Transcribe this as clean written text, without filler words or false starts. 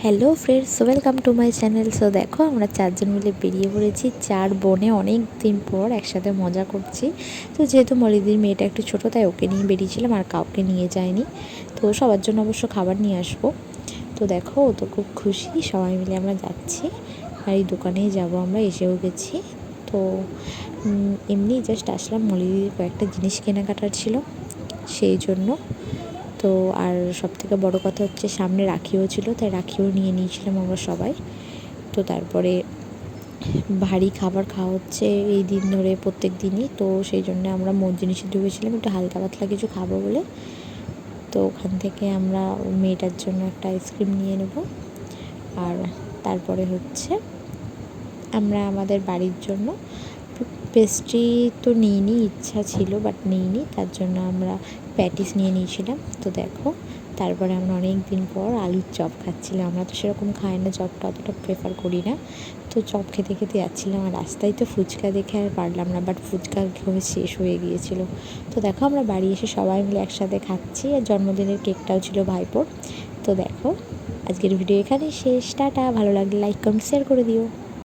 Hello friends, welcome to my channel. So দেখো, আমরা চারজন মিলে বেরিয়ে পড়েছি। চার বোনে অনেক দিন পর একসাথে মজা করছি। তো যেহেতু মলিদির মেয়েটা একটু ছোটো, তাই ওকে নিয়ে বেরিয়েছিলাম, আর কাউকে নিয়ে যায়নি। তো সবার জন্য অবশ্য খাবার নিয়ে আসবো। তো দেখো, ও তো খুব খুশি। সবাই মিলে আমরা যাচ্ছি, আর এই দোকানেই যাবো, আমরা এসেও গেছি। তো এমনি জাস্ট আসলাম, মলিদির কয়েকটা জিনিস কেনাকাটার ছিল, সেই জন্য। তো আর সবথেকে বড় কথা হচ্ছে সামনে রাখিও ছিল, তাই রাখিও নিয়ে নিয়েছিলাম আমরা সবাই। তো তারপরে ভারী খাবার খাওয়া হচ্ছে এই দিন ধরে, প্রত্যেক দিনই। তো সেই জন্য আমরা জিনিসে ঢুকেছিলাম একটু হালকা পাতলা কিছু খাবো বলে। তো ওখান থেকে আমরা মেয়েটার জন্য একটা আইসক্রিম নিয়ে নেব, আর তারপরে হচ্ছে আমরা আমাদের বাড়ির জন্য পেস্ট্রি তো নিইনি, ইচ্ছা ছিল বাট নিইনি, তার জন্য আমরা প্যাটিস নিয়ে নিয়েছিলাম। তো দেখো, তারপরে আমরা অনেক দিন পর আলুর চপ খাচ্ছিলাম। আমরা তো সেরকম খাই না, চপটা অতটা প্রেফার করি না। তো চপ খেতে খেতে যাচ্ছিলাম, আর রাস্তায় তো ফুচকা দেখে আর পারলাম না, বাট ফুচকা খেয়ে শেষ হয়ে গিয়েছিল। তো দেখো, আমরা বাড়ি এসে সবাই মিলে একসাথে খাচ্ছি, আর জন্মদিনের কেকটাও ছিল ভাইপোর। তো দেখো, আজকের ভিডিও এখানেই শেষ। টাটা। ভালো লাগলে লাইক কমেন্ট শেয়ার করে দিও।